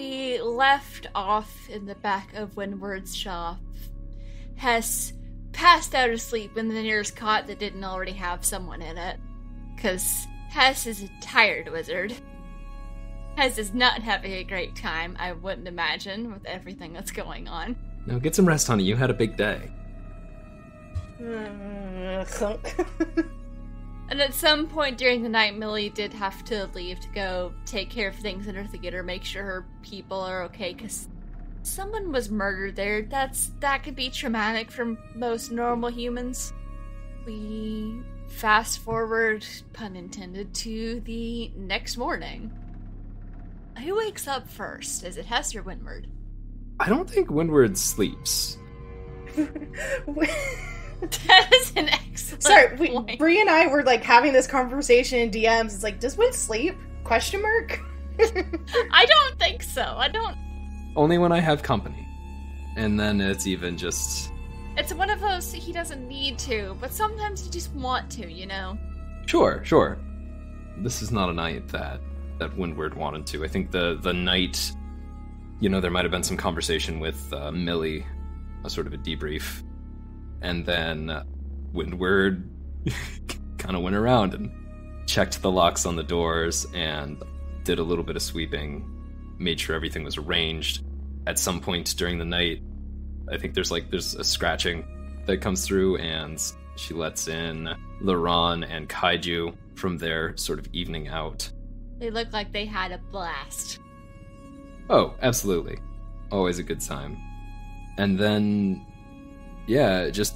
we left off in the back of Windward's shop, Hess passed out asleep in the nearest cot that didn't already have someone in it. Because Hess is a tired wizard. Hess is not having a great time, I wouldn't imagine, with everything that's going on. No, get some rest, honey. You had a big day. And at some point during the night, Millie did have to leave to go take care of things in her theater, make sure her people are okay, because someone was murdered there. That could be traumatic for most normal humans. We fast forward, pun intended, to the next morning. Who wakes up first? Is it Hess or Windward? I don't think Windward sleeps. That is an excellent point. Bree and I were like having this conversation in DMs. It's like, does Wind sleep? Question mark? I don't think so. I don't. Only when I have company. And then it's even just... It's one of those he doesn't need to, but sometimes you just want to, you know? Sure. This is not a night that Windward wanted to. I think the night, there might have been some conversation with Millie, a sort of a debrief. And then Windward kind of went around and checked the locks on the doors and did a little bit of sweeping, made sure everything was arranged. At some point during the night, I think there's a scratching that comes through, and she lets in Laron and Kaiju from their sort of evening out. They look like they had a blast. Oh, absolutely. Always a good time. And then... yeah, it just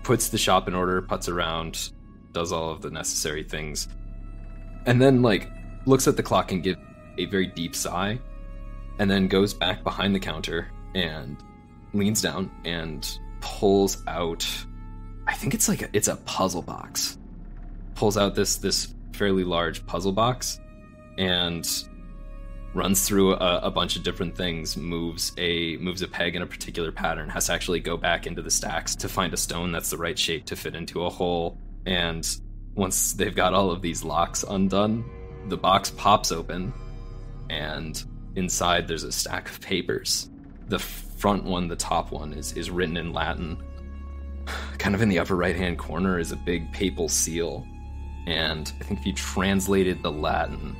puts the shop in order, puts around, does all of the necessary things. And then, looks at the clock and gives a very deep sigh, and then goes back behind the counter and leans down and pulls out, I think it's a puzzle box. Pulls out this fairly large puzzle box and runs through a bunch of different things, moves a peg in a particular pattern, has to actually go back into the stacks to find a stone that's the right shape to fit into a hole. And once they've got all of these locks undone, the box pops open, and inside there's a stack of papers. The front one, the top one, is written in Latin. Kind of in the upper right-hand corner is a big papal seal. And I think if you translated the Latin,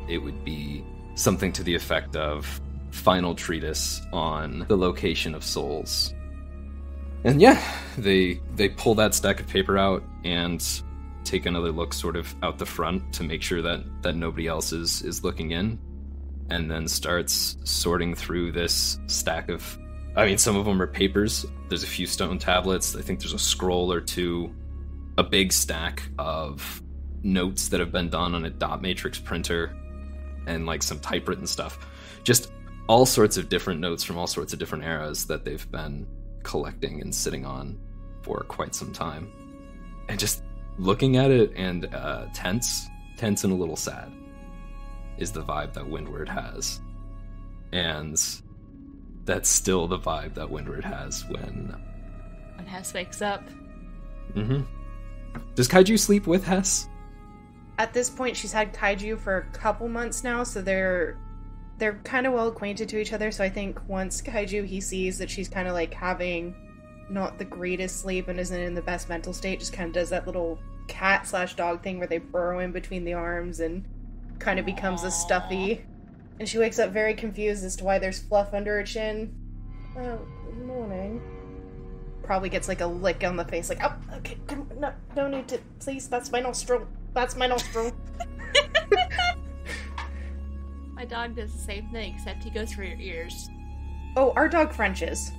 it would be something to the effect of final treatise on the location of souls. And yeah, they pull that stack of paper out and take another look sort of out the front to make sure that nobody else is looking in, and then starts sorting through this stack of... some of them are papers. There's a few stone tablets. I think there's a scroll or two, a big stack of notes that have been done on a dot matrix printer, and some typewritten stuff. Just all sorts of different notes from all sorts of different eras that they've been collecting and sitting on for quite some time. And just looking at it and tense and a little sad is the vibe that Windward has. And that's still the vibe that Windward has when Hess wakes up. Mm-hmm. Does Kaiju sleep with Hess? At this point, she's had Kaiju for a couple months now, so they're kind of well acquainted to each other. So I think once Kaiju, he sees that she's kind of having not the greatest sleep and isn't in the best mental state, just kind of does that little cat/dog thing where they burrow in between the arms and kind of becomes a stuffy. And she wakes up very confused as to why there's fluff under her chin. Oh, good morning. Probably gets a lick on the face, oh, okay, no need to, please, that's my nostril. That's my nostril. My dog does the same thing, except he goes for your ears. Oh, our dog Frenches.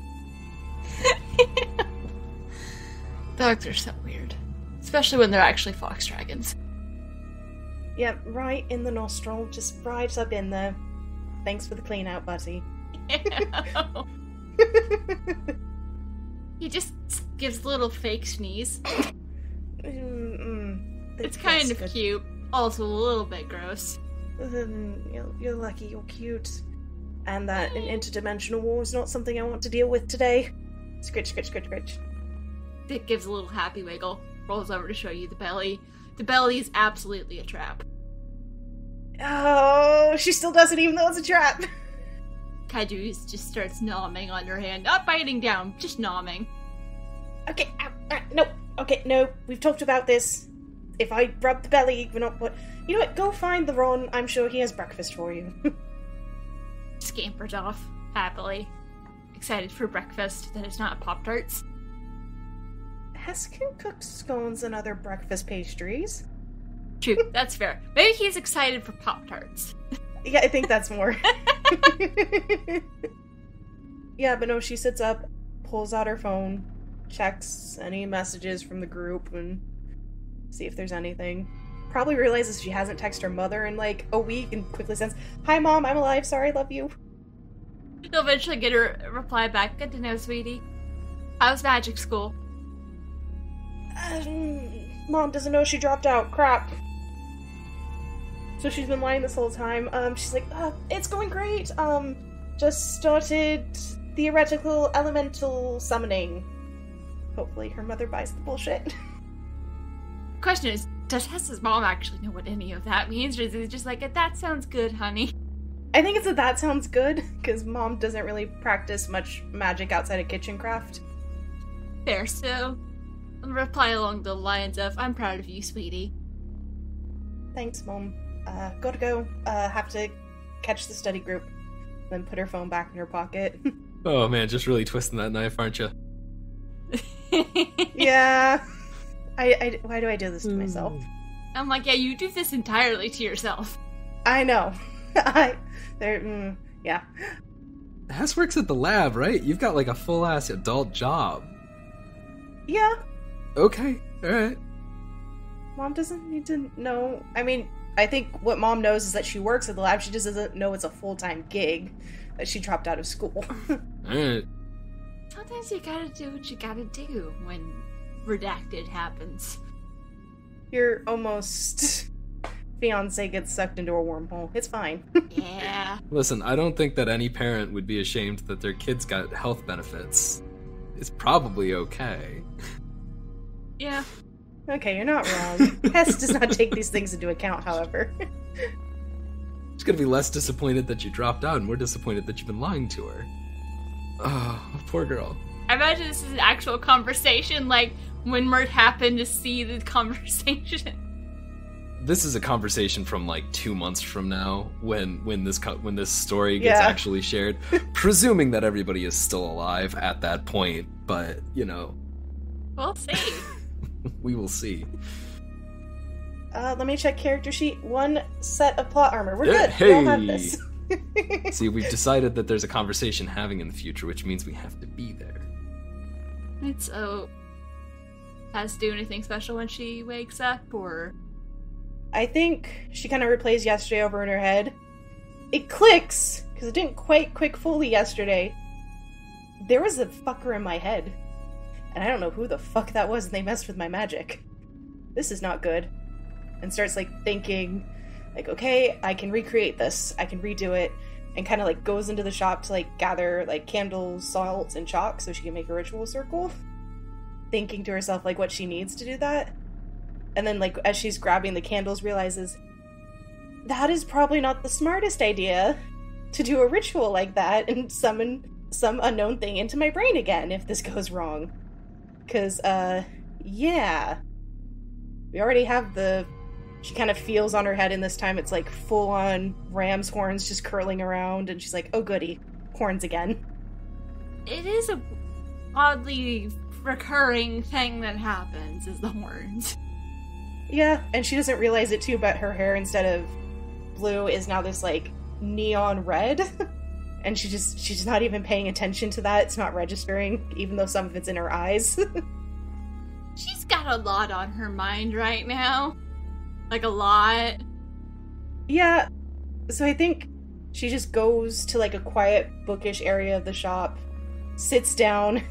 Dogs are so weird. Especially when they're actually fox dragons. Yeah, right in the nostril. Just right up in there. Thanks for the clean out, buddy. He just gives a little fake sneeze. It's kind of cute. Also a little bit gross. You're lucky you're cute. And that an interdimensional war is not something I want to deal with today. Scritch, scritch, scritch, scritch. Dick gives a little happy wiggle. Rolls over to show you the belly. The belly is absolutely a trap. Oh, she still does it even though it's a trap. Kaiju just starts nomming on her hand. Not biting down, just nomming. Okay, no. Okay, no. We've talked about this. If I rub the belly, we're not... You know what? Go find the Ron. I'm sure he has breakfast for you. Scampers off, happily. Excited for breakfast that is not Pop-Tarts. Heskin cooked scones and other breakfast pastries. True, that's fair. Maybe he's excited for Pop-Tarts. Yeah, I think that's more. Yeah, but no, she sits up, pulls out her phone, checks any messages from the group, and see if there's anything. Probably realizes she hasn't texted her mother in like a week and quickly sends, "Hi mom, I'm alive, sorry, love you." They'll eventually get her reply back. Good to know, sweetie. How's magic school? Mom doesn't know she dropped out. Crap. So she's been lying this whole time. She's like, it's going great. Just started theoretical elemental summoning. Hopefully her mother buys the bullshit. Question is, does Hess's mom actually know what any of that means? Or is it just like, that sounds good, honey? I think it's that sounds good, because mom doesn't really practice much magic outside of kitchen craft. Fair, so I'll reply along the lines of, I'm proud of you, sweetie. Thanks, mom. Gotta go. Have to catch the study group. Then put her phone back in her pocket. Oh man, just really twisting that knife, aren't you? Yeah. Why do I do this to myself? I'm like, yeah, you do this entirely to yourself. I know. Yeah. Hess works at the lab, right? You've got like a full-ass adult job. Yeah. Okay, alright. Mom doesn't need to know. I mean, I think what mom knows is that she works at the lab. She just doesn't know it's a full-time gig that she dropped out of school. Alright. Sometimes you gotta do what you gotta do when redacted happens. Your almost fiance gets sucked into a wormhole. It's fine. Yeah. Listen, I don't think that any parent would be ashamed that their kids got health benefits. It's probably okay. Yeah. Okay, you're not wrong. Hess does not take these things into account, however. She's gonna be less disappointed that you dropped out and more disappointed that you've been lying to her. Oh, poor girl. I imagine this is an actual conversation, like Windward happened to see the conversation. This is a conversation from like 2 months from now, when this story gets actually shared, presuming that everybody is still alive at that point. But you know, we'll see. We will see. Let me check character sheet. 1 set of plot armor. We're good. Hey! We all have this. See, we've decided that there's a conversation having in the future, which means we have to be there. It's has to do anything special when she wakes up, or? I think she kind of replays yesterday over in her head. It clicks, because it didn't quite click fully yesterday. There was a fucker in my head. And I don't know who the fuck that was, and they messed with my magic. This is not good. And starts, like, thinking, like, okay, I can recreate this. I can redo it. And kind of, like, goes into the shop to, like, gather, like, candles, salts, and chalk so she can make a ritual circle. Thinking to herself, like, what she needs to do that. And then, like, as she's grabbing the candles, realizes, that is probably not the smartest idea to do a ritual like that and summon some unknown thing into my brain again if this goes wrong. Because, yeah. We already have she kind of feels on her head, and this time it's like full-on ram's horns just curling around, and she's like, oh goody, horns again. It is a oddly recurring thing that happens, is the horns. Yeah, and she doesn't realize it too, but her hair, instead of blue, is now this, like, neon red. And she's not even paying attention to that. It's not registering, even though some of it's in her eyes. She's got a lot on her mind right now. Like, a lot. Yeah, so I think she just goes to, like, a quiet, bookish area of the shop, sits down,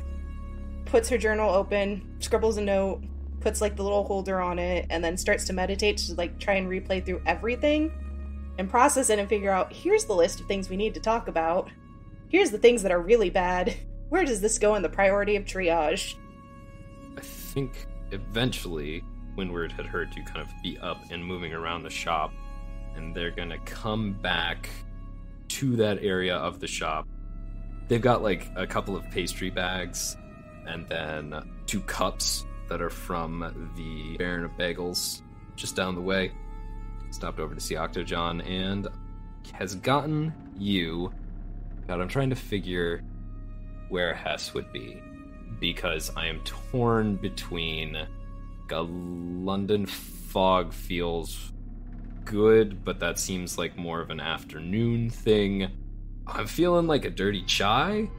puts her journal open, scribbles a note, puts, like, the little holder on it, and then starts to meditate to, like, try and replay through everything and process it and figure out, here's the list of things we need to talk about. Here's the things that are really bad. Where does this go in the priority of triage? I think eventually Windward had heard you kind of be up and moving around the shop, and they're gonna come back to that area of the shop. They've got like a couple of pastry bags and then 2 cups that are from the Baron of Bagels just down the way. Stopped over to see Octojohn and has gotten you. God, I'm trying to figure where Hess would be, because I am torn between a London fog feels good, but that seems like more of an afternoon thing. I'm feeling like a dirty chai.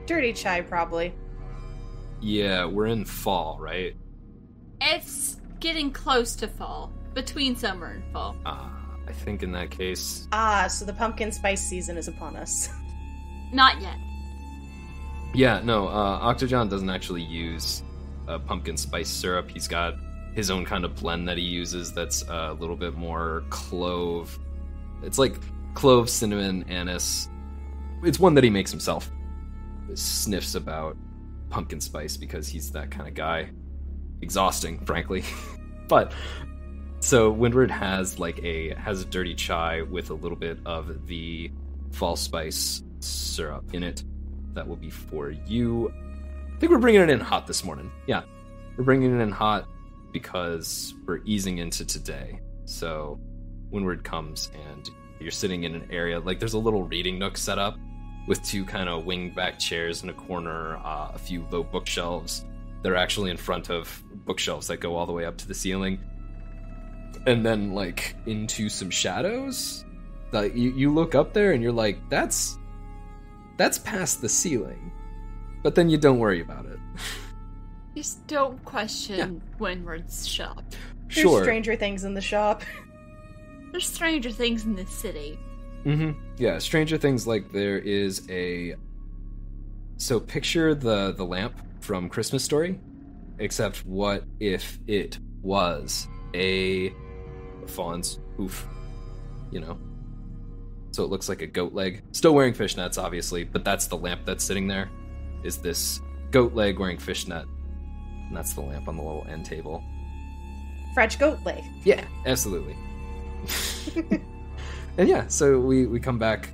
Dirty chai, probably. Yeah, we're in fall, right? It's getting close to fall. Between summer and fall. I think in that case... So the pumpkin spice season is upon us. Not yet. Yeah, no, Octojohn doesn't actually use pumpkin spice syrup. He's got his own kind of blend that he uses that's a little bit more clove. It's like clove, cinnamon, anise. It's one that he makes himself. Sniffs about pumpkin spice because he's that kind of guy. Exhausting, frankly. But so Windward has a dirty chai with a little bit of the fall spice syrup in it. That will be for you. I think we're bringing it in hot this morning. Yeah, we're bringing it in hot because we're easing into today. So Windward comes and you're sitting in an area, like there's a little reading nook set up with 2 kind of winged back chairs in a corner, a few low bookshelves. They're actually in front of bookshelves that go all the way up to the ceiling. And then, like, into some shadows. Like, you look up there and you're like, that's past the ceiling. But then you don't worry about it. Just don't question Windward's shop. Sure. There's stranger things in the shop. There's stranger things in this city. Mm-hmm. Yeah, stranger things, like there is a... So picture the lamp from Christmas Story, except what if it was a fawn's hoof, you know? So it looks like a goat leg. Still wearing fishnets, obviously, but that's the lamp that's sitting there, is this goat leg wearing fishnet. And that's the lamp on the little end table. French goat leg. Yeah, absolutely. And yeah, so we come back.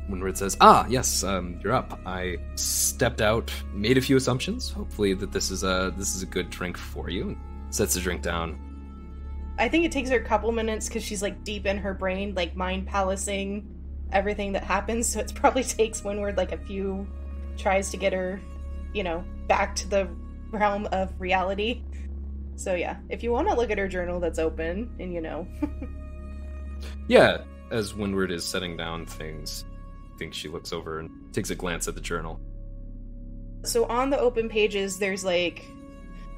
Windward says, yes, you're up. I stepped out, made a few assumptions. Hopefully that this is a good drink for you. Sets the drink down. I think it takes her a couple minutes because she's like deep in her brain, like mind palacing everything that happens. So it probably takes Windward like a few tries to get her, back to the realm of reality. So yeah, if you want to look at her journal that's open and Yeah, as Windward is setting down things, I think she looks over and takes a glance at the journal. So on the open pages, there's like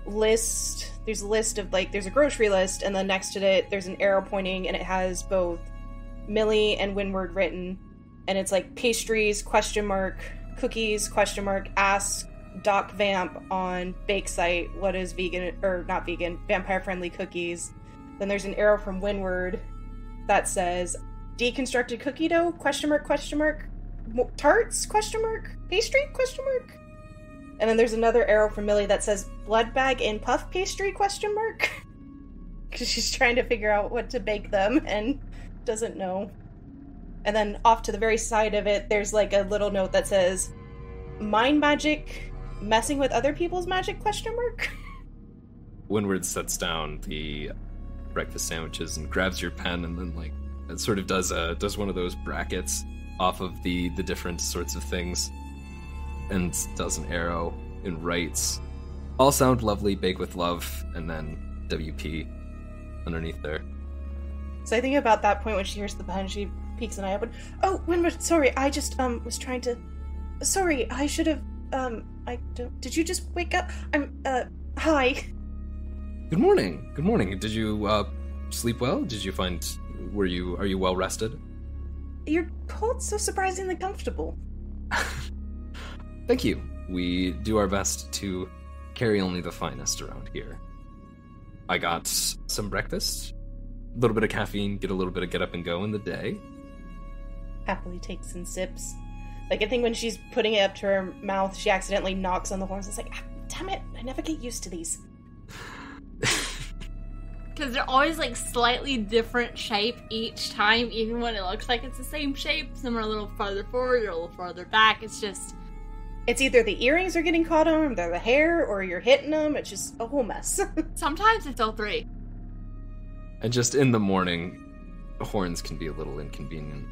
there's a list of there's a grocery list, and then next to it there's an arrow pointing, and it has both Millie and Windward written, and it's like pastries, ? Cookies, ? Ask Doc Vamp on bake site what is vegan, or not vegan, vampire friendly cookies. Then there's an arrow from Windward that says deconstructed cookie dough, ? Tarts, ? Pastry, ? And then there's another arrow from Millie that says blood bag and puff pastry, ? Because she's trying to figure out what to bake them and doesn't know. And then off to the very side of it, there's like a little note that says mind magic, messing with other people's magic, ? Windward sets down the breakfast sandwiches and grabs your pen, and then it sort of does one of those brackets off of the different sorts of things, and does an arrow and writes, all sound lovely, bake with love, and then WP underneath there. So I think about that point when she hears the pen, she peeks an eye open. Oh, Windward, sorry, I just was trying to. Sorry, I should have. I don't. Did you just wake up? Hi. Good morning. Good morning. Did you sleep well? Did you find? Are you well rested? Your coat's so surprisingly comfortable. Thank you. We do our best to carry only the finest around here. I got some breakfast, a little bit of caffeine, get a little bit of get up and go in the day. Happily takes some sips. I think when she's putting it up to her mouth, she accidentally knocks on the horns. It's like, damn it, I never get used to these. Because they're always like slightly different shape each time, even when it looks like it's the same shape. Some are a little farther forward or a little farther back. It's just... It's either the earrings are getting caught on, or the hair, or you're hitting them. It's just a whole mess. Sometimes it's all three. And just in the morning, horns can be a little inconvenient.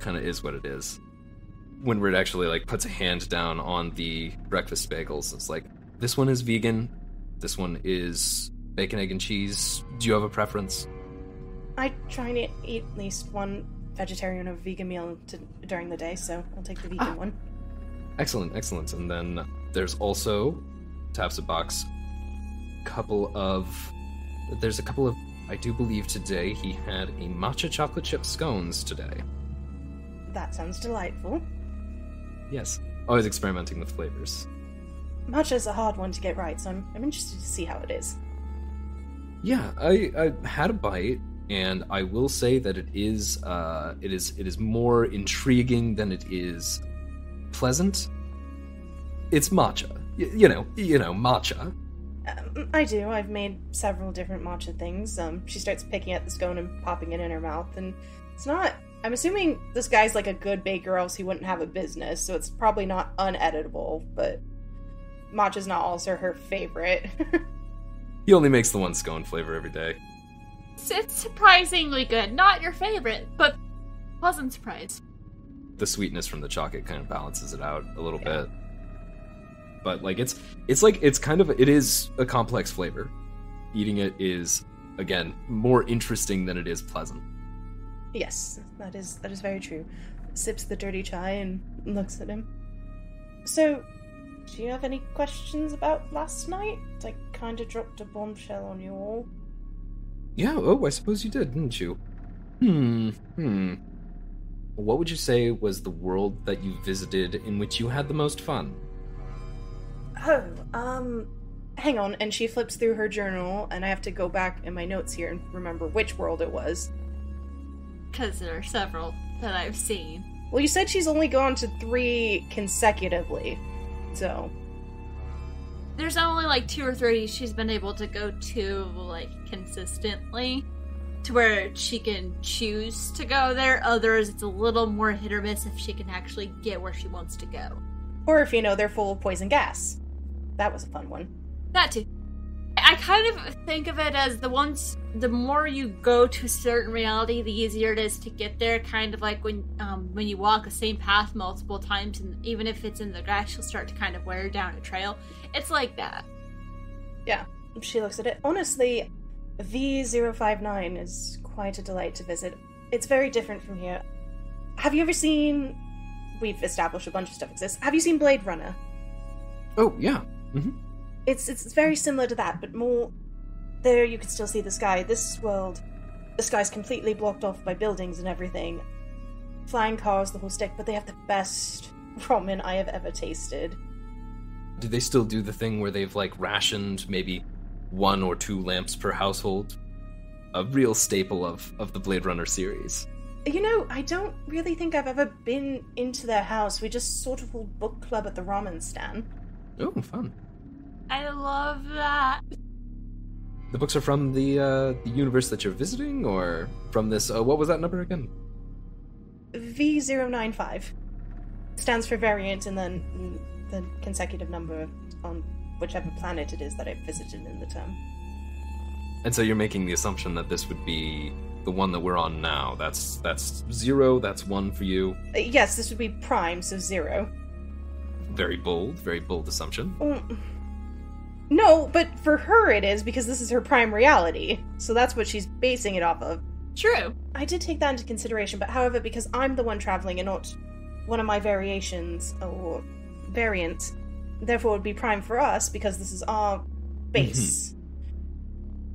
Kind of is what it is. Windward actually like puts a hand down on the breakfast bagels. It's like, this one is vegan. This one is bacon, egg, and cheese. Do you have a preference? I try to eat at least one vegetarian or vegan meal during the day, so I'll take the vegan one. Excellent, excellent. And then there's also, taps a box, there's a couple of, I do believe today he had a matcha chocolate chip scones today. That sounds delightful. Yes, always experimenting with flavors. Matcha's a hard one to get right, so I'm interested to see how it is. Yeah, I had a bite, and I will say that it is more intriguing than it is pleasant. It's matcha. You know, matcha. I do. I've made several different matcha things. She starts picking at the scone and popping it in her mouth, and it's not... I'm assuming this guy's like a good baker, else he wouldn't have a business, so it's probably not uneditable, but matcha's not also her favorite. He only makes the one scone flavor every day. It's surprisingly good. Not your favorite, but pleasant surprise. The sweetness from the chocolate kind of balances it out a little bit. But like it is a complex flavor. Eating it is, again, more interesting than it is pleasant. Yes, that is very true. Sips the dirty chai and looks at him. So, do you have any questions about last night? I kind of dropped a bombshell on you all. Yeah, I suppose you did, didn't you? What would you say was the world that you visited in which you had the most fun? Hang on, and she flips through her journal, and I have to go back in my notes here and remember which world it was. Because there are several that I've seen. Well, you said she's only gone to 3 consecutively, so... There's only like 2 or 3 she's been able to go to, like, consistently, to where she can choose to go there. Others, it's a little more hit or miss if she can actually get where she wants to go. Or if, they're full of poison gas. That was a fun one. That too. I kind of think of it as the more you go to a certain reality, the easier it is to get there. Kind of like when you walk the same path multiple times, and even if it's in the grass, you'll start to kind of wear down a trail. It's like that. Yeah, she looks at it. Honestly, V059 is quite a delight to visit. It's very different from here. Have you ever seen... We've established a bunch of stuff exists. Have you seen Blade Runner? Oh, yeah. Mm-hmm. It's very similar to that, but more... There you can still see the sky. This world, the sky's completely blocked off by buildings and everything. Flying cars, the whole stick, but they have the best ramen I have ever tasted. Do they still do the thing where they've, like, rationed maybe 1 or 2 lamps per household? A real staple of the Blade Runner series. I don't really think I've ever been into their house. We just sort of hold book club at the ramen stand. Oh, fun. I love that. The books are from the universe that you're visiting, or from this, what was that number again? V095. Stands for variant, and then the consecutive number on whichever planet it is that I've visited in the term. And so you're making the assumption that this would be the one that we're on now. That's 0, that's 1 for you. Yes, this would be prime, so 0. Very bold assumption. No, but for her it is, because this is her prime reality. So that's what she's basing it off of. True. I did take that into consideration, but however, because I'm the one traveling and not one of my variations or variants, therefore it would be prime for us, because this is our base. Mm-hmm.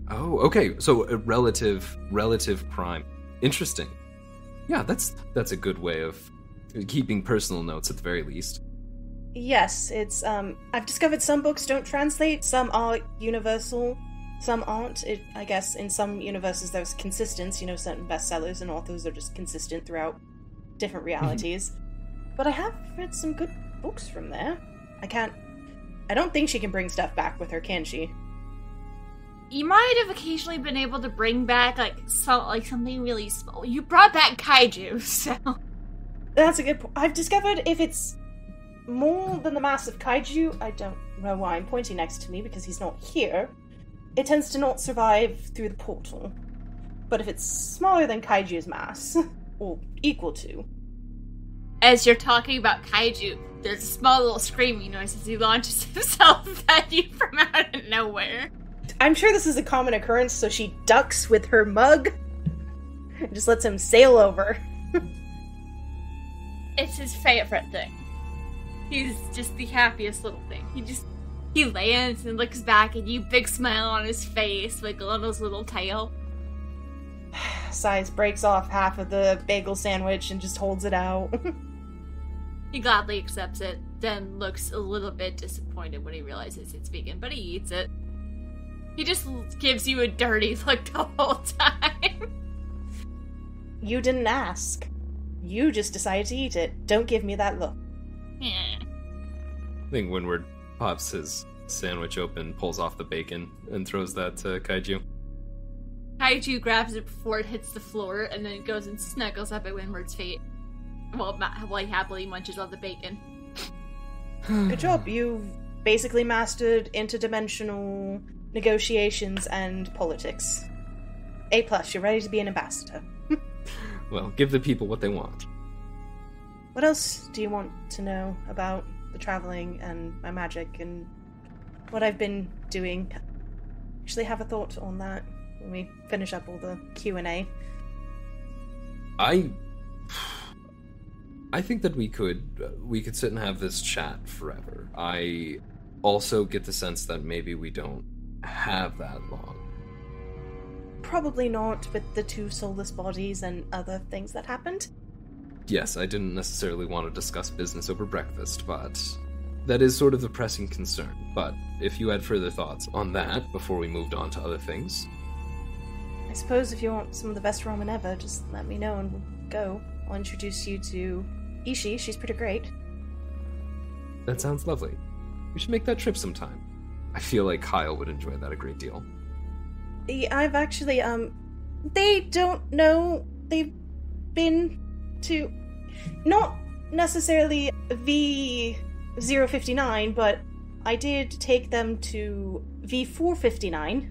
Oh, okay. So a relative prime. Interesting. Yeah, that's a good way of keeping personal notes at the very least. Yes, it's I've discovered some books don't translate, some are universal, some aren't. I guess in some universes there's consistency, certain bestsellers and authors are just consistent throughout different realities. But I have read some good books from there. I don't think she can bring stuff back with her, can she? You might have occasionally been able to bring back, something really small. You brought back kaiju, so... That's a good point. I've discovered if it's more than the mass of kaiju, I don't know why I'm pointing next to me because he's not here, it tends to not survive through the portal. But if it's smaller than kaiju's mass, or equal to... As you're talking about kaiju, there's a small little screaming noise as he launches himself at you from out of nowhere. I'm sure this is a common occurrence, so she ducks with her mug and just lets him sail over. It's his favorite thing. He's just the happiest little thing. He lands and looks back at you, big smile on his face, wiggling his little tail. Sighs, breaks off half of the bagel sandwich and just holds it out. He gladly accepts it, then looks a little bit disappointed when he realizes it's vegan, but he eats it. He just gives you a dirty look the whole time. You didn't ask. You just decided to eat it. Don't give me that look. Yeah. I think Windward pops his sandwich open, pulls off the bacon, and throws that to Kaiju. Kaiju grabs it before it hits the floor, and then goes and snuggles up at Windward's feet. While he happily munches on the bacon. Good job. You've basically mastered interdimensional negotiations and politics. A+, you're ready to be an ambassador. Well, give the people what they want. What else do you want to know about the traveling and my magic and what I've been doing? Actually have a thought on that when we finish up all the Q&A. I think that we could sit and have this chat forever. I also get the sense that maybe we don't have that long. Probably not with the 2 soulless bodies and other things that happened. Yes, I didn't necessarily want to discuss business over breakfast, but that is sort of the pressing concern. But if you had further thoughts on that before we moved on to other things... I suppose if you want some of the best ramen ever, just let me know and we'll go. I'll introduce you to Ishi, she's pretty great. That sounds lovely. We should make that trip sometime. I feel like Kyle would enjoy that a great deal. Yeah, I've actually, they don't know they've been to, not necessarily V059, but I did take them to V459.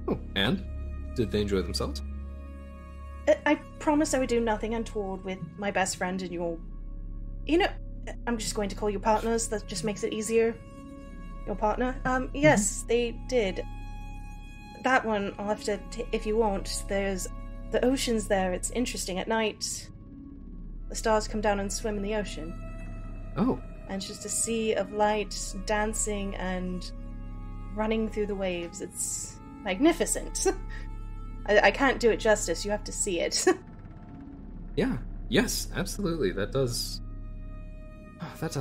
Oh, and? Did they enjoy themselves? I promised I would do nothing untoward with my best friend and your... You know, I'm just going to call you partners, that just makes it easier. Your partner? Yes, they did. That one, I'll have to... if you want, there's... The ocean's there, it's interesting. At night, the stars come down and swim in the ocean. Oh. And it's just a sea of light, dancing and running through the waves. It's magnificent. I can't do it justice. You have to see it. Yeah. Yes, absolutely. That does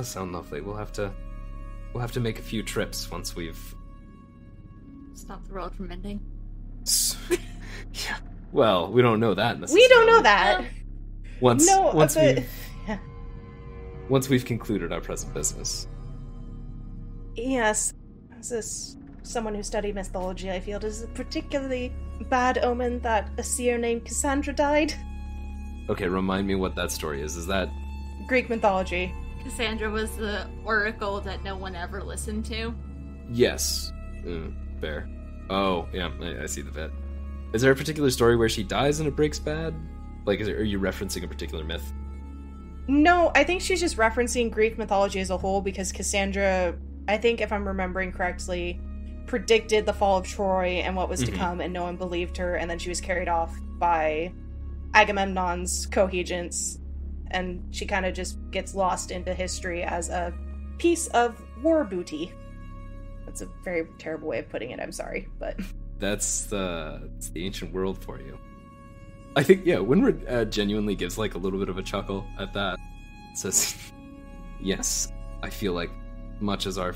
sound lovely. We'll have to make a few trips once we've Stop the world from ending. Yeah. Well, we don't know that necessarily. We don't know that. Once yeah. Once we've concluded our present business. Yes. As someone who studied mythology, I feel it is a particularly bad omen that a seer named Cassandra died. Okay, remind me what that story is. Is that... Greek mythology. Cassandra was the oracle that no one ever listened to. Yes. Fair. Oh, yeah, I see the bit. Is there a particular story where she dies and it breaks bad? Like, are you referencing a particular myth? No, I think she's just referencing Greek mythology as a whole because Cassandra, I think if I'm remembering correctly, predicted the fall of Troy and what was to come, and no one believed her, and then she was carried off by Agamemnon's cohegents, and she kind of just gets lost into history as a piece of war booty. That's a very terrible way of putting it, I'm sorry, but... It's the ancient world for you. I think, yeah, Windward genuinely gives, like, a little bit of a chuckle at that. It says, yes, I feel like, much as our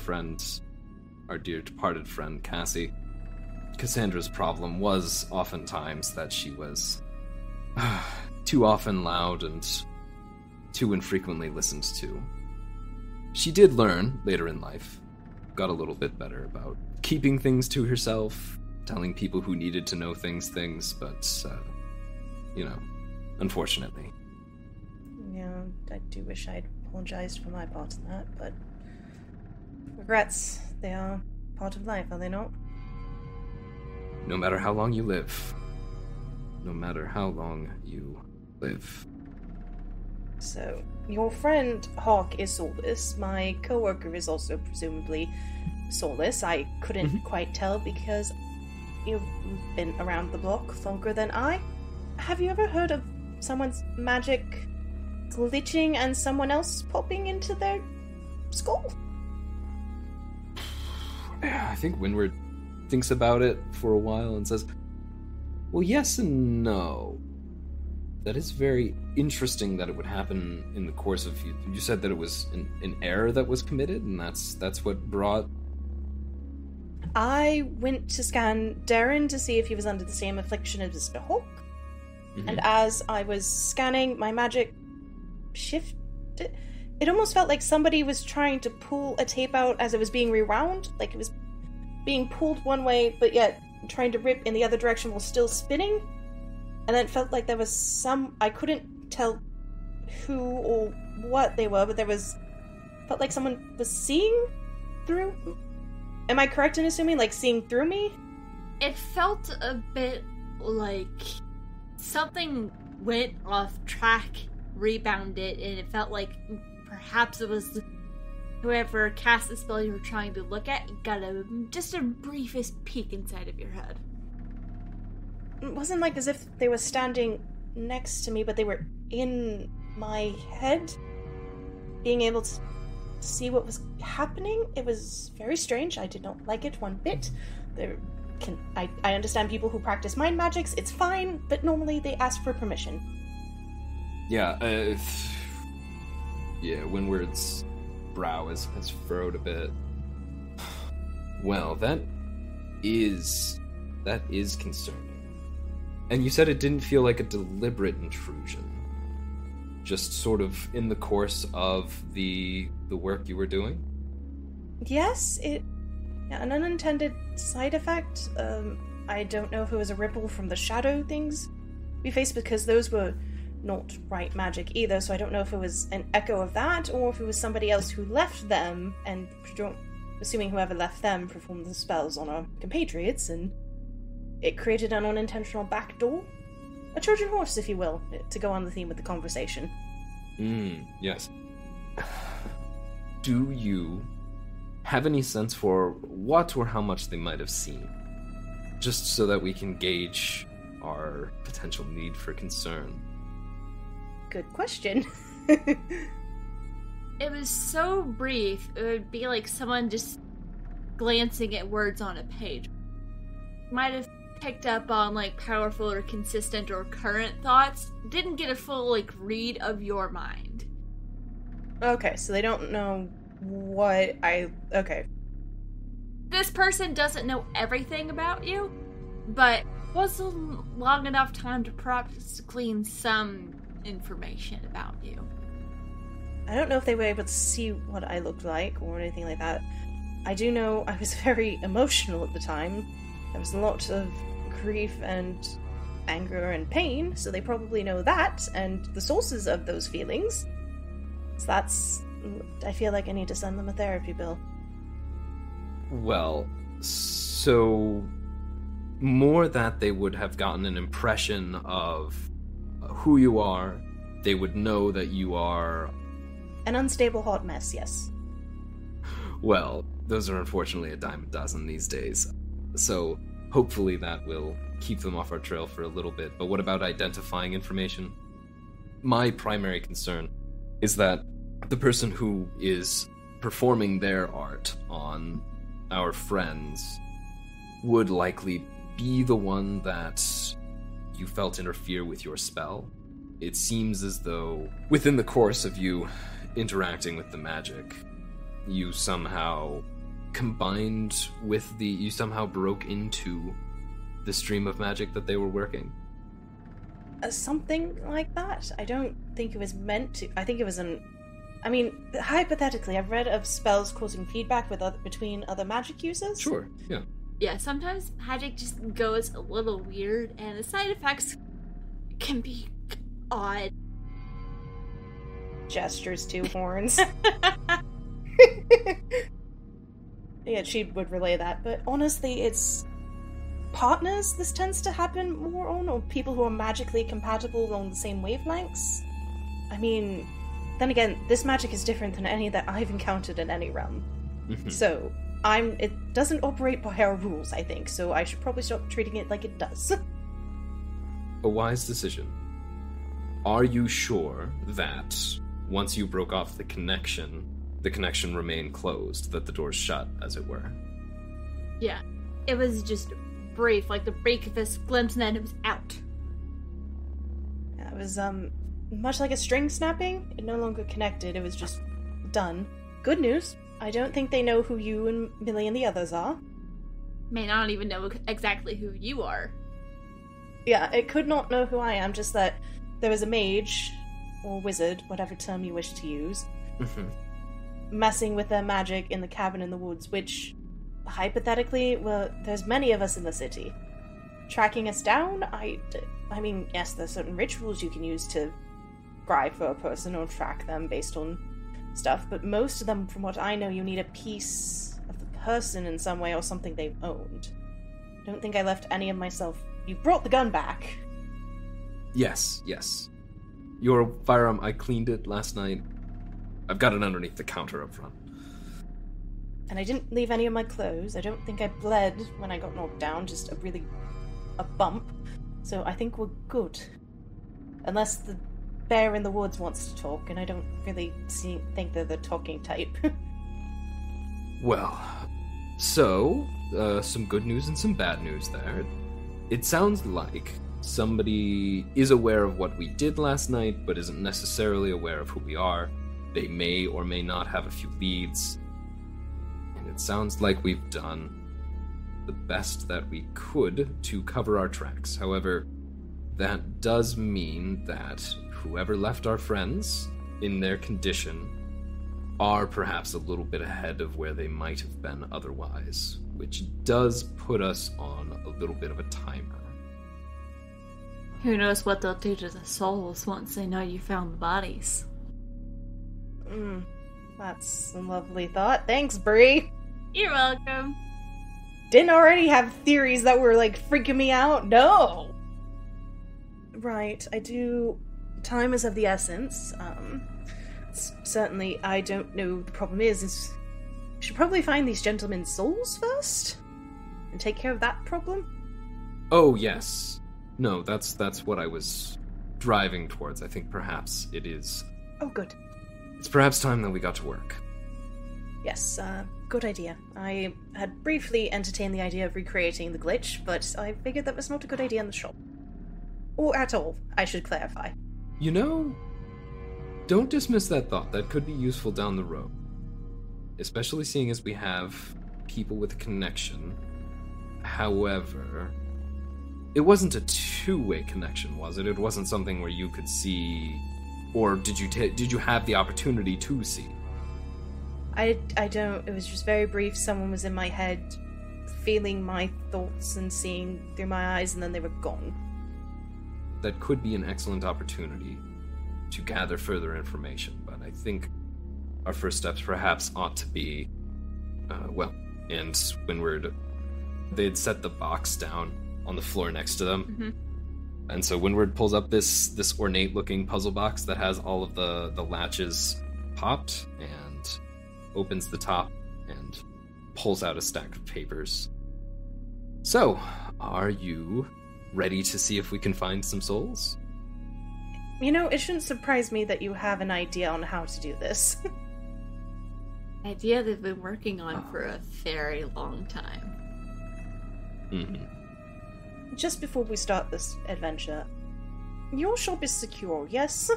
dear departed friend Cassie, Cassandra's problem was oftentimes that she was too often loud and too infrequently listened to. She did learn later in life, got a little bit better about keeping things to herself, telling people who needed to know things, but, unfortunately. Yeah, I do wish I'd apologized for my part in that, but regrets, they are part of life, are they not? No matter how long you live. No matter how long you live. So, your friend Hawk is soulless. My coworker is also presumably soulless. I couldn't quite tell because you've been around the block longer than I. Have you ever heard of someone's magic glitching and someone else popping into their skull? I think Windward thinks about it for a while and says, well, yes and no. That is very interesting that it would happen in the course of... You said that it was an error that was committed, and that's what brought... I went to scan Darren to see if he was under the same affliction as Mr. Hawk, and as I was scanning, my magic shifted. It almost felt like somebody was trying to pull a tape out as it was being rewound, like it was being pulled one way, but yet trying to rip in the other direction while still spinning. And then it felt like there was I couldn't tell who or what they were, but felt like someone was seeing through. Am I correct in assuming, like, seeing through me? It felt a bit like something went off track, rebounded, and it felt like perhaps it was whoever cast the spell you were trying to look at got just a briefest peek inside of your head. It wasn't like as if they were standing next to me, but they were in my head, being able to see what was happening. It was very strange. I did not like it one bit. I understand people who practice mind magics, it's fine, but normally they ask for permission. Yeah, Windward's brow has furrowed a bit. Well, that is concerning. And you said it didn't feel like a deliberate intrusion. Just sort of in the course of the work you were doing? Yes, an unintended side effect. I don't know if it was a ripple from the shadow things we faced, because those were not right magic either, so I don't know if it was an echo of that, or if it was somebody else who left them, and assuming whoever left them performed the spells on our compatriots, and it created an unintentional backdoor. A Trojan horse, if you will, to go on the theme with the conversation. Yes. Do you have any sense for what or how much they might have seen? Just so that we can gauge our potential need for concern. Good question. It was so brief, it would be like someone just glancing at words on a page. Might have picked up on, like, powerful or consistent or current thoughts. Didn't get a full, like, read of your mind. Okay, so they don't know what okay. This person doesn't know everything about you, but was long enough time to perhaps glean some information about you. I don't know if they were able to see what I looked like or anything like that. I do know I was very emotional at the time. There was a lot of grief and anger and pain, so they probably know that and the sources of those feelings. So I feel like I need to send them a therapy bill. Well, so more that they would have gotten an impression of who you are, they would know that you are... An unstable hot mess, yes. Well, those are unfortunately a dime a dozen these days. So hopefully that will keep them off our trail for a little bit. But what about identifying information? My primary concern is that the person who is performing their art on our friends would likely be the one that you felt interfere with your spell. It seems as though within the course of you interacting with the magic, you somehow combined with you somehow broke into the stream of magic that they were working. Something like that. I don't think it was meant to. I think it was hypothetically, I've read of spells causing feedback between other magic users. Sure, yeah. Yeah, sometimes magic just goes a little weird, and the side effects can be odd. Gestures two horns. Yeah, she would relay that, but honestly, it's partners this tends to happen more on, or people who are magically compatible on the same wavelengths. I mean, then again, this magic is different than any that I've encountered in any realm. So, it doesn't operate by our rules, I think, so I should probably stop treating it like it does. A wise decision. Are you sure that once you broke off the connection remained closed, that the door's shut, as it were? Yeah. It was just brief, like the break of a glimpse, and then it was out. Yeah, it was, much like a string snapping. It no longer connected, it was just done. Good news. I don't think they know who you and Millie and the others are. May not even know exactly who you are. Yeah, it could not know who I am, just that there was a mage, or wizard, whatever term you wish to use, messing with their magic in the cabin in the woods, which, hypothetically, well, there's many of us in the city. Tracking us down, I mean, yes, there's certain rituals you can use to scry for a person or track them based on stuff, but most of them, from what I know, you need a piece of the person in some way or something they've owned. I don't think I left any of myself. You brought the gun back. Yes. Your firearm, I cleaned it last night. I've got it underneath the counter up front. And I didn't leave any of my clothes. I don't think I bled when I got knocked down, just a bump. So I think we're good. Unless the bear in the woods wants to talk, and I don't really think they're the talking type. Well, so, some good news and some bad news there. It sounds like somebody is aware of what we did last night, but isn't necessarily aware of who we are. They may or may not have a few leads. And it sounds like we've done the best that we could to cover our tracks. However, that does mean that whoever left our friends in their condition are perhaps a little bit ahead of where they might have been otherwise, which does put us on a little bit of a timer. Who knows what they'll do to the souls once they know you found the bodies. That's a lovely thought. Thanks, Bree. You're welcome. Didn't already have theories that were, freaking me out? No! Right, I do... Time is of the essence. Certainly, I don't know. The problem is we should probably find these gentlemen's souls first? And take care of that problem? Oh, yes. No, that's what I was driving towards. I think perhaps it is... Oh, good. It's perhaps time that we got to work. Yes, good idea. I had briefly entertained the idea of recreating the glitch, but I figured that was not a good idea in the shop. Or at all, I should clarify. You know, don't dismiss that thought. That could be useful down the road. Especially seeing as we have people with a connection. However, it wasn't a two-way connection, was it? It wasn't something where you could see... Or did you have the opportunity to see? I don't... It was just very brief. Someone was in my head, feeling my thoughts and seeing through my eyes, and then they were gone. That could be an excellent opportunity to gather further information, but I think our first steps perhaps ought to be, and Windward, they'd set the box down on the floor next to them, and so Windward pulls up this ornate-looking puzzle box that has all of the latches popped, and opens the top, and pulls out a stack of papers. So, are you ready to see if we can find some souls? You know, it shouldn't surprise me that you have an idea on how to do this. Idea they've been working on for a very long time. Just before we start this adventure, your shop is secure, yes?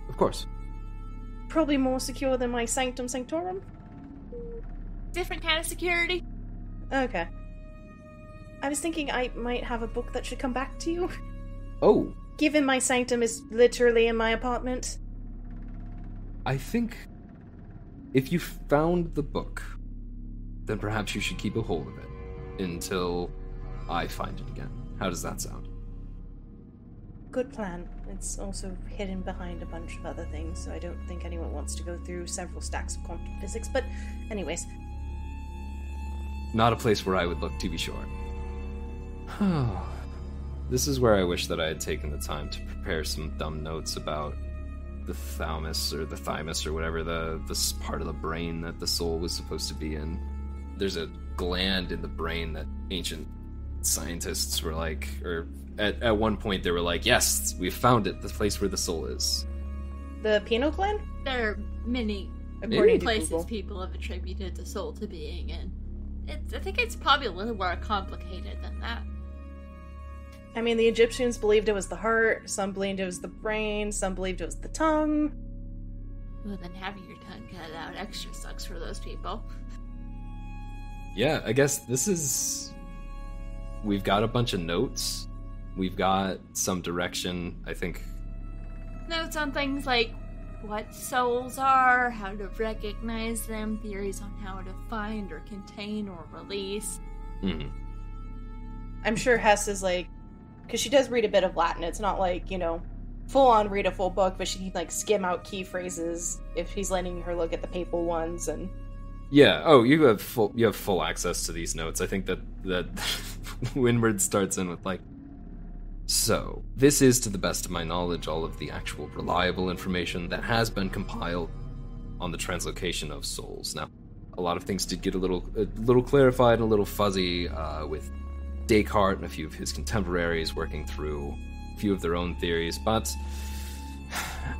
Of course. Probably more secure than my Sanctum Sanctorum? Different kind of security. Okay. I was thinking I might have a book that should come back to you. Oh. Given my sanctum is literally in my apartment. I think if you found the book, then perhaps you should keep a hold of it. until I find it again. How does that sound? Good plan. It's also hidden behind a bunch of other things, so I don't think anyone wants to go through several stacks of quantum physics, but anyways. Not a place where I would look, to be sure. This is where I wish that I had taken the time to prepare some dumb notes about the thalamus or whatever, this part of the brain that the soul was supposed to be in. There's a gland in the brain that ancient scientists were like, or at one point they were like, yes, we've found it, the place where the soul is. The pineal gland? There are many places people have attributed the soul to being in. I think it's probably a little more complicated than that. I mean, the Egyptians believed it was the heart, some believed it was the brain, some believed it was the tongue. Well, then having your tongue cut out extra sucks for those people. Yeah, I guess we've got a bunch of notes. We've got some direction, I think. Notes on things like what souls are, how to recognize them, theories on how to find or contain or release. Mm-hmm. I'm sure Hess is like, because she does read a bit of Latin. It's not like, full on read a full book, but she can like skim out key phrases if he's letting her look at the papal ones. And yeah, you have full access to these notes. I think that Windward starts in with like, so this is, to the best of my knowledge, all of the actual reliable information that has been compiled on the translocation of souls. Now, a lot of things did get a little clarified and a little fuzzy with Descartes and a few of his contemporaries working through a few of their own theories, but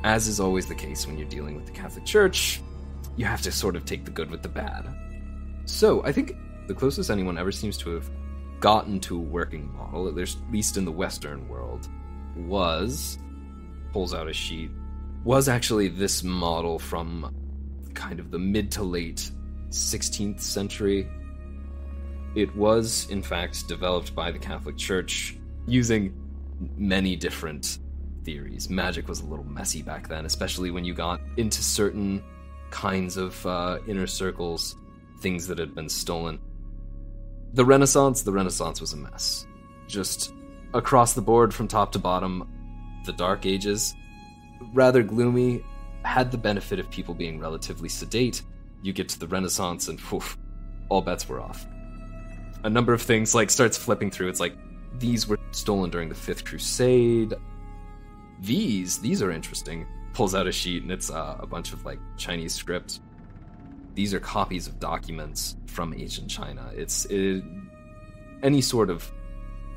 as is always the case when you're dealing with the Catholic Church, you have to sort of take the good with the bad. So I think the closest anyone ever seems to have gotten to a working model, at least in the Western world, pulls out a sheet, was actually this model from kind of the mid to late 16th century. It was, in fact, developed by the Catholic Church using many different theories. Magic was a little messy back then, especially when you got into certain kinds of inner circles, things that had been stolen. The Renaissance was a mess. Just across the board from top to bottom, the Dark Ages, rather gloomy, had the benefit of people being relatively sedate. You get to the Renaissance and all bets were off. A number of things starts flipping through. It's like, these were stolen during the Fifth Crusade. These are interesting. Pulls out a sheet and it's a bunch of Chinese script. These are copies of documents from ancient China. Any sort of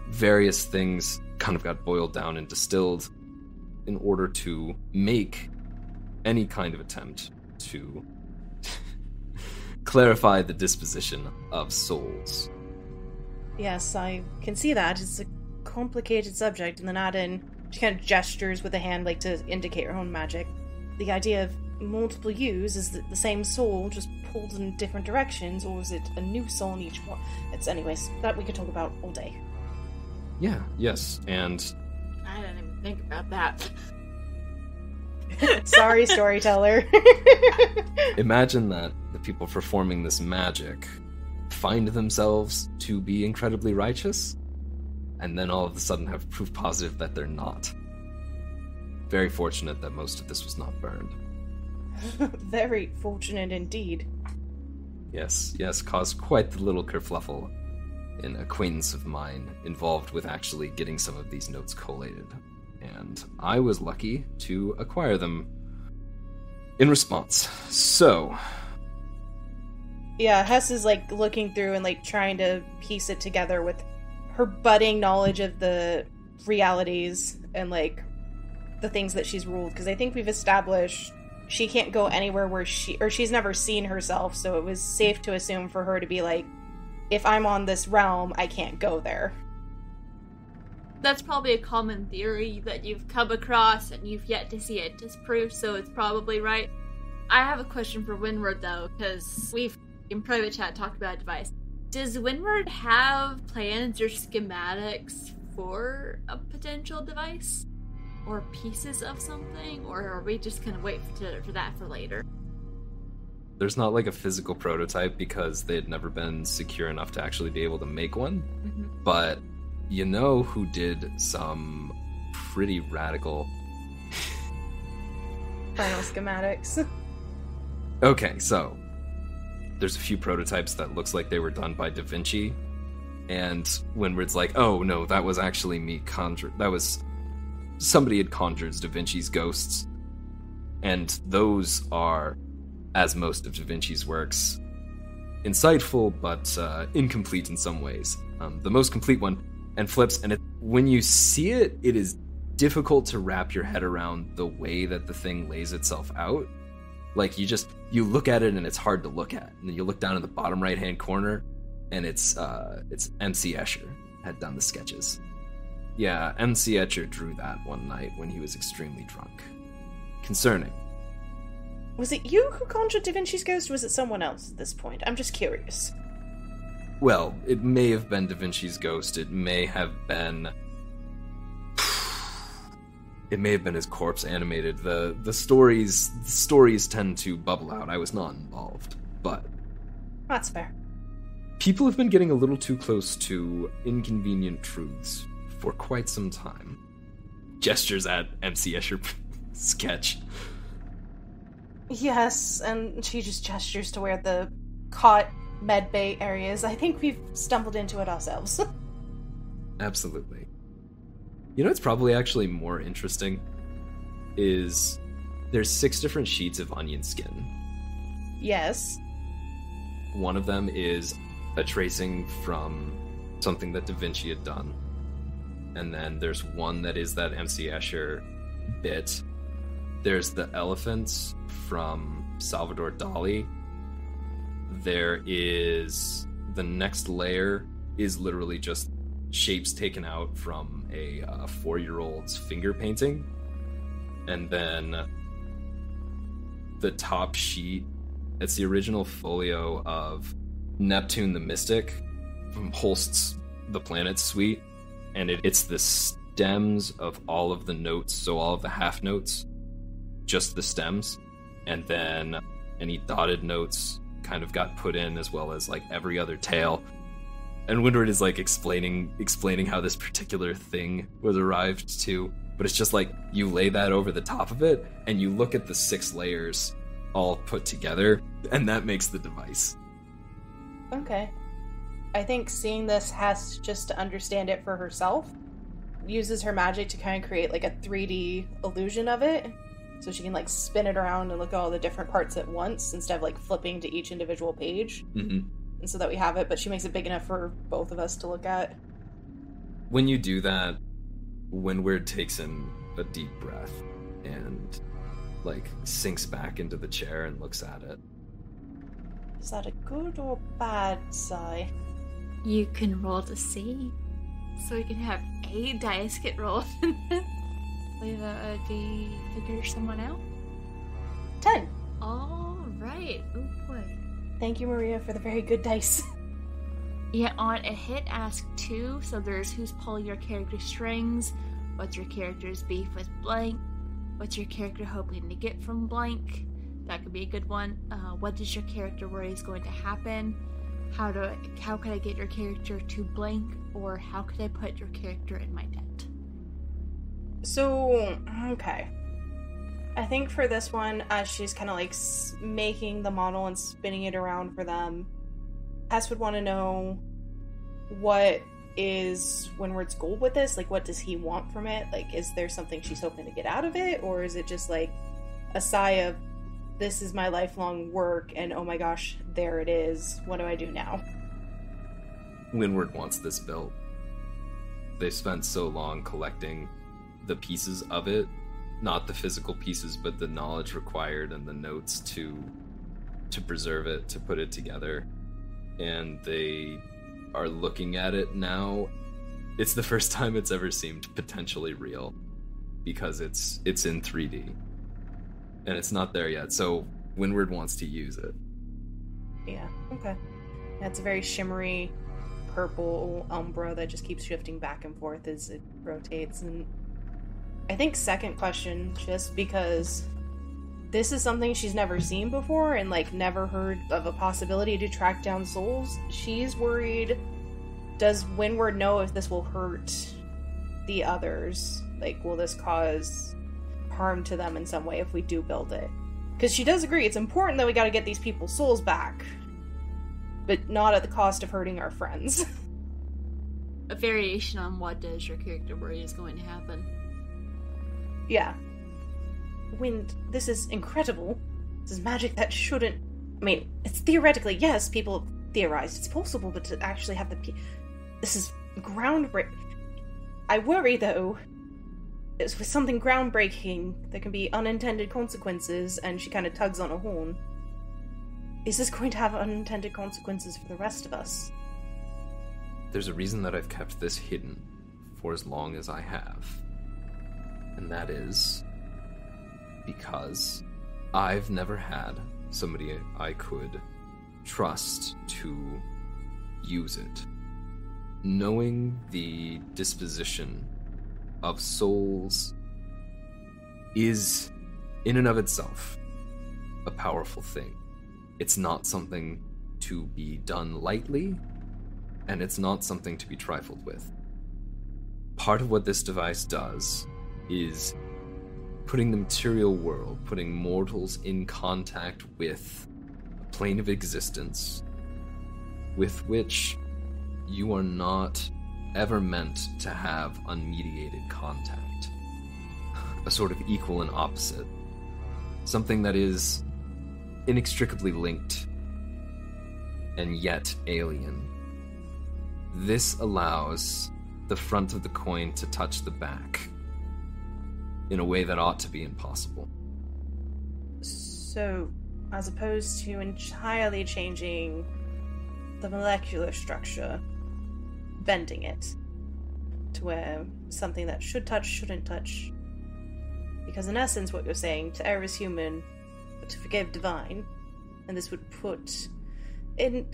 various things kind of got boiled down and distilled in order to make any kind of attempt to clarify the disposition of souls. Yes, I can see that. It's a complicated subject, and then add in, she kind of gestures with a hand to indicate her own magic. The idea of multiple yous, is that the same soul just pulled in different directions, or is it a new soul in each one? Anyways, that we could talk about all day. Yeah, yes, and I didn't even think about that. Sorry, storyteller. Imagine that the people performing this magic find themselves to be incredibly righteous, and then all of a sudden have proof positive that they're not. Very fortunate that most of this was not burned. Very fortunate indeed. Yes, caused quite the little kerfluffle. An acquaintance of mine involved with actually getting some of these notes collated, and I was lucky to acquire them in response. So, yeah, Hess is looking through and trying to piece it together with her budding knowledge of the realities and the things that she's ruled, because I think we've established she can't go anywhere where she's never seen herself, so it was safe to assume for her to be if I'm on this realm, I can't go there. That's probably a common theory that you've come across and you've yet to see it disproved, so it's probably right. I have a question for Windward, though, because we've, in private chat, talked about a device. Does Windward have plans or schematics for a potential device? Or pieces of something? Or are we just gonna wait for that for later? There's not like a physical prototype because they had never been secure enough to actually be able to make one. Mm-hmm. But you know who did some pretty radical... Final schematics. Okay, so there's a few prototypes that looks like they were done by Da Vinci, and Windward's like, oh no, that was actually me that was... Somebody had conjured Da Vinci's ghosts, and those are, as most of Da Vinci's works, insightful but incomplete in some ways. The most complete one, and flips, and when you see it, it is difficult to wrap your head around the way that the thing lays itself out. Like, you look at it and it's hard to look at, and then you look down in the bottom right hand corner, and it's MC Escher had done the sketches. Yeah, MC Escher drew that one night when he was extremely drunk. Concerning. Was it you who conjured Da Vinci's ghost, or was it someone else at this point? I'm just curious. Well, it may have been Da Vinci's ghost. It may have been his corpse animated. The stories tend to bubble out. I was not involved, but That's fair. people have been getting a little too close to inconvenient truths for quite some time. Gestures at MC Escher sketch. Yes, and she just gestures to where the cot med bay area is. I think we've stumbled into it ourselves. Absolutely. You know what's probably actually more interesting is there's 6 different sheets of onion skin. Yes. One of them is a tracing from something that Da Vinci had done. And then there's one that is that MC Escher bit. There's the elephants from Salvador Dali. There is... The next layer is literally just shapes taken out from a 4-year-old's finger painting. And then the top sheet, it's the original folio of Neptune the Mystic from Holst's The Planet Suite. And it's the stems of all of the notes, so all of the half notes, just the stems. And then any dotted notes kind of got put in, as well as like every other tale. And Windward is like explaining how this particular thing was arrived to, but it's just like you lay that over the top of it and you look at the 6 layers all put together, and that makes the device. Okay. I think seeing this has just to understand it for herself, uses her magic to kind of create like a 3D illusion of it, so she can like spin it around and look at all the different parts at once instead of like flipping to each individual page. Mm-hmm. And so that we have it, but she makes it big enough for both of us to look at. When you do that, Windward takes in a deep breath and like sinks back into the chair and looks at it. Is that a good or bad sigh? You can roll to see. So we can have a dice get rolled. Leave a D figure someone out. 10. Alright. Oh boy. Thank you, Maria, for the very good dice. Yeah, on a hit, ask 2. So there's who's pulling your character's strings, what's your character's beef with blank, what's your character hoping to get from blank. That could be a good one. What does your character worry is going to happen? How could I get your character to blank, or how could I put your character in my debt? So, okay. I think for this one, as she's kind of like making the model and spinning it around for them, Hess would want to know what is Windward's goal with this? Like, what does he want from it? Like, is there something she's hoping to get out of it? Or is it just like a sigh of, this is my lifelong work, and oh my gosh, there it is. What do I do now? Windward wants this built. They spent so long collecting the pieces of it, not the physical pieces, but the knowledge required and the notes to preserve it, to put it together. And they are looking at it now. It's the first time it's ever seemed potentially real, because it's in 3D. And it's not there yet, so Windward wants to use it. Yeah, okay. That's a very shimmery purple umbra that just keeps shifting back and forth as it rotates. And I think second question, just because this is something she's never seen before and, like, never heard of a possibility to track down souls. She's worried, does Windward know if this will hurt the others? Like, will this cause harm to them in some way if we do build it? Because she does agree it's important that we gotta get these people's souls back, but not at the cost of hurting our friends. A variation on what does your character worry is going to happen. Yeah. This is incredible. This is magic that shouldn't... I mean, it's theoretically, yes, people have theorized it's possible, but to actually have this is groundbreaking. I worry, though, it's with something groundbreaking, there can be unintended consequences, and she kind of tugs on a horn. Is this going to have unintended consequences for the rest of us? There's a reason that I've kept this hidden for as long as I have. And that is because I've never had somebody I could trust to use it. Knowing the disposition of souls is, in and of itself, a powerful thing. It's not something to be done lightly, and it's not something to be trifled with. Part of what this device does is putting the material world, putting mortals in contact with a plane of existence with which you are not ever meant to have unmediated contact. A sort of equal and opposite. Something that is inextricably linked and yet alien. This allows the front of the coin to touch the back in a way that ought to be impossible. So, as opposed to entirely changing the molecular structure, bending it to where something that should touch shouldn't touch. Because in essence what you're saying, to err is human, but to forgive divine, and this would put, in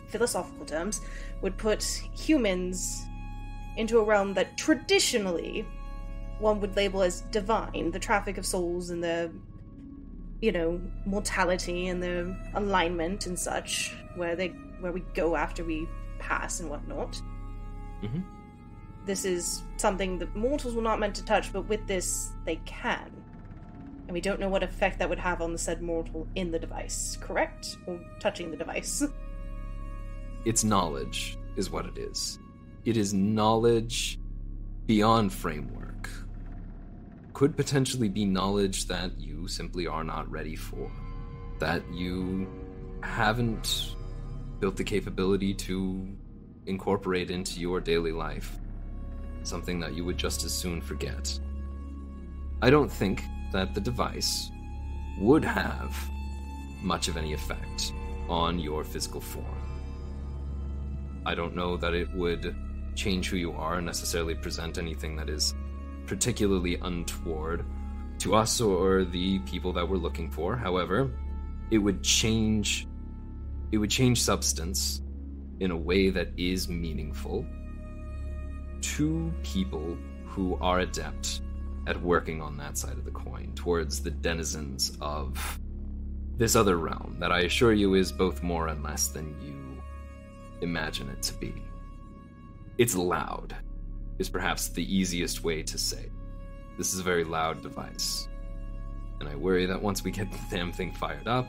philosophical terms, would put humans into a realm that traditionally one would label as divine, the traffic of souls and the, mortality and the alignment and such, where we go after we pass and whatnot. Mm-hmm. This is something that mortals were not meant to touch, but with this, they can. And we don't know what effect that would have on the said mortal in the device, correct? Or touching the device. It's knowledge, is what it is. It is knowledge beyond framework. Could potentially be knowledge that you simply are not ready for. That you haven't built the capability to incorporate into your daily life. Something that you would just as soon forget. I don't think that the device would have much of any effect on your physical form. I don't know that it would change who you are and necessarily present anything that is particularly untoward to us or the people that we're looking for. However, it would change substance in a way that is meaningful to people who are adept at working on that side of the coin, towards the denizens of this other realm that I assure you is both more and less than you imagine it to be. It's loud, is perhaps the easiest way to say. This is a very loud device, and I worry that once we get the damn thing fired up,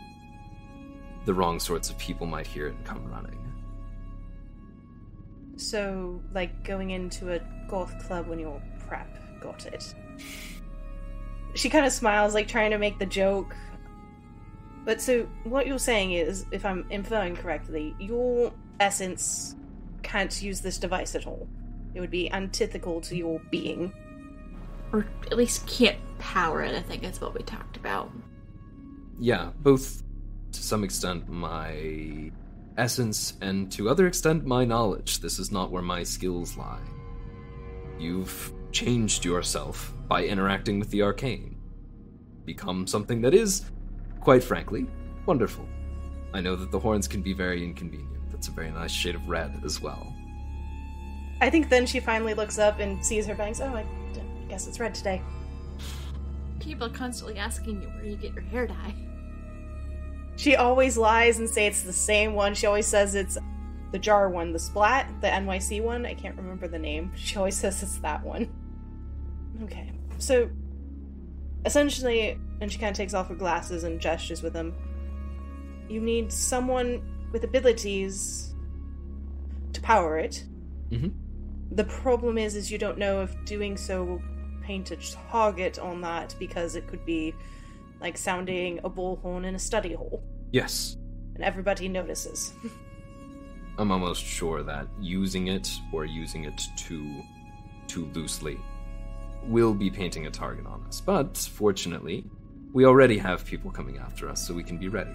the wrong sorts of people might hear it and come running. So, like going into a goth club when you're prep. Got it. She kind of smiles, like trying to make the joke. But so, what you're saying is, if I'm inferring correctly, your essence can't use this device at all. It would be antithetical to your being. Or at least can't power it, I think is what we talked about. Yeah, both to some extent my essence and to other extent my knowledge. This is not where my skills lie. You've changed yourself by interacting with the arcane. Become something that is, quite frankly, wonderful. I know that the horns can be very inconvenient. That's a very nice shade of red as well. I think then she finally looks up and sees her bangs. Oh, I guess it's red today. people constantly asking you where you get your hair dye. She always lies and say it's the same one. She always says it's the jar one, the Splat, the NYC one. I can't remember the name. She always says it's that one. Okay, so essentially, and she kind of takes off her glasses and gestures with them, you need someone with abilities to power it. Mm-hmm. The problem is you don't know if doing so will paint a target on that, because it could be like sounding a bullhorn in a study hall. Yes. And everybody notices. I'm almost sure that using it, or using it too loosely, will be painting a target on us. But, fortunately, we already have people coming after us, so we can be ready.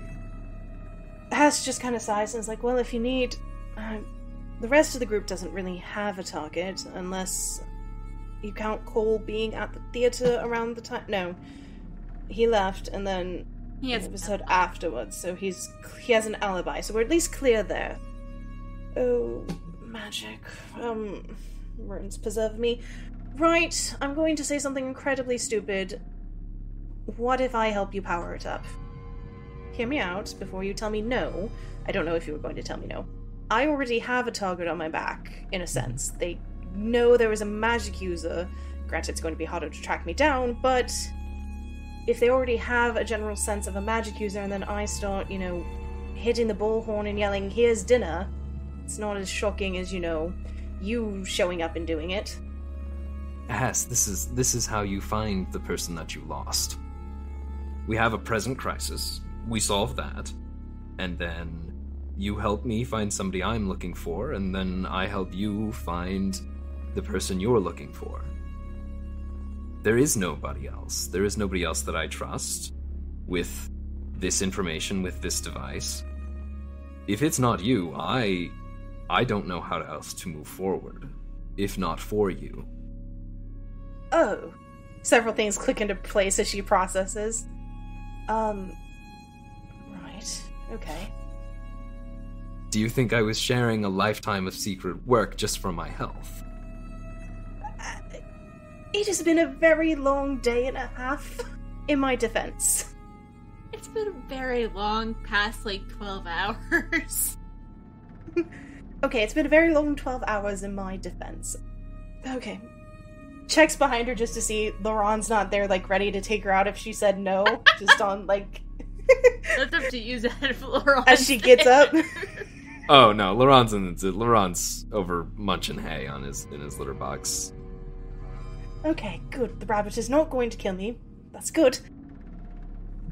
Hess just kind of sighs and is like, well, if you need... the rest of the group doesn't really have a target, unless you count Cole being at the theater around the time... No. He left, and then He has an episode afterwards, so he has an alibi, so we're at least clear there. Oh, magic. Runes preserve me. Right, I'm going to say something incredibly stupid. What if I help you power it up? Hear me out before you tell me no. I don't know if you were going to tell me no. I already have a target on my back, in a sense. They know there is a magic user. Granted, it's going to be harder to track me down, but if they already have a general sense of a magic user and then I start, hitting the bullhorn and yelling, here's dinner, it's not as shocking as, you showing up and doing it. Yes, this is how you find the person that you lost. We have a present crisis. We solve that. And then you help me find somebody I'm looking for, and then I help you find the person you're looking for. There is nobody else. There is nobody else that I trust with this information, with this device. If it's not you, I don't know how else to move forward, if not for you. Oh. Several things click into place as she processes. Right. Okay. Do you think I was sharing a lifetime of secret work just for my health? It has been a very long day and a half, in my defense. It's been a very long past, 12 hours. Okay, it's been a very long 12 hours in my defense. Okay. Checks behind her just to see Laurent's not there, ready to take her out if she said no. Just on, That's up to you, Zed, if Laurent's as she gets up. Oh, no, Laurent's over munching hay in his litter box. Okay, good. The rabbit is not going to kill me. That's good.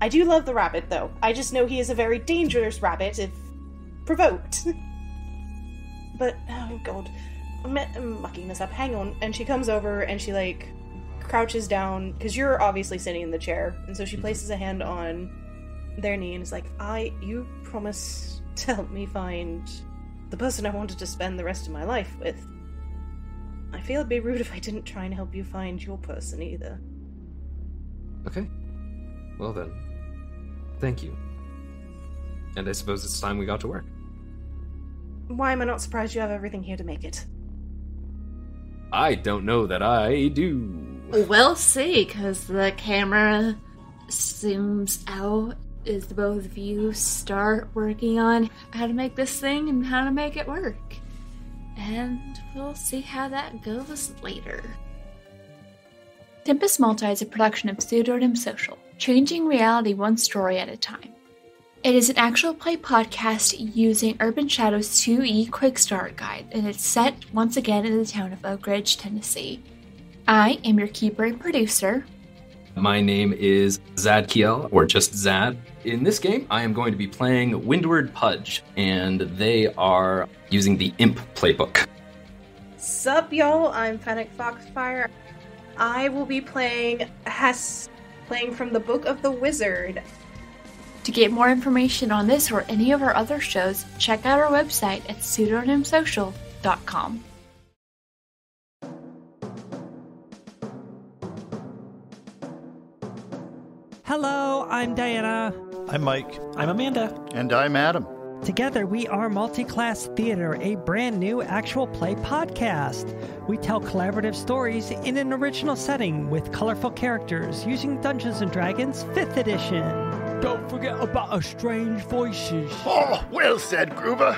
I do love the rabbit, though. I just know he is a very dangerous rabbit if provoked. But, oh god. I'm mucking this up. Hang on. And she comes over and she, crouches down, because you're obviously sitting in the chair, and so she places a hand on their knee and is like, you promise to help me find the person I wanted to spend the rest of my life with. I feel it'd be rude if I didn't try and help you find your person either. Okay. Well then, thank you. And I suppose it's time we got to work. Why am I not surprised you have everything here to make it? I don't know that I do. We'll see, because the camera zooms out as the both of you start working on how to make this thing and how to make it work. And we'll see how that goes later. Tempest Multi is a production of Pseudonym Social, changing reality one story at a time. It is an actual play podcast using Urban Shadow's 2E Quick Start Guide, and it's set once again in the town of Oak Ridge, Tennessee. I am your keeper and producer. My name is Zadkiel, or just Zad. In this game, I am going to be playing Windward Pudge, and they are using the Imp playbook. Sup, y'all? I'm Fennec Foxfire. I will be playing Hess, playing from the Book of the Wizard. To get more information on this or any of our other shows, check out our website at pseudonymsocial.com. Hello, I'm Diana. I'm Mike. I'm Amanda. And I'm Adam. Together, we are Multiclass Theater, a brand new actual play podcast. We tell collaborative stories in an original setting with colorful characters using Dungeons & Dragons 5th edition. Don't forget about our strange voices. Oh, well said, Groover.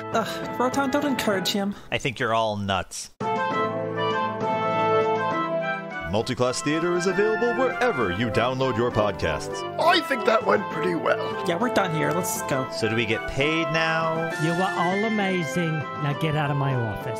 Rotan, don't encourage him. I think you're all nuts. Multiclass Theater is available wherever you download your podcasts. I think that went pretty well. Yeah, we're done here. Let's go. So do we get paid now? You were all amazing. Now get out of my office.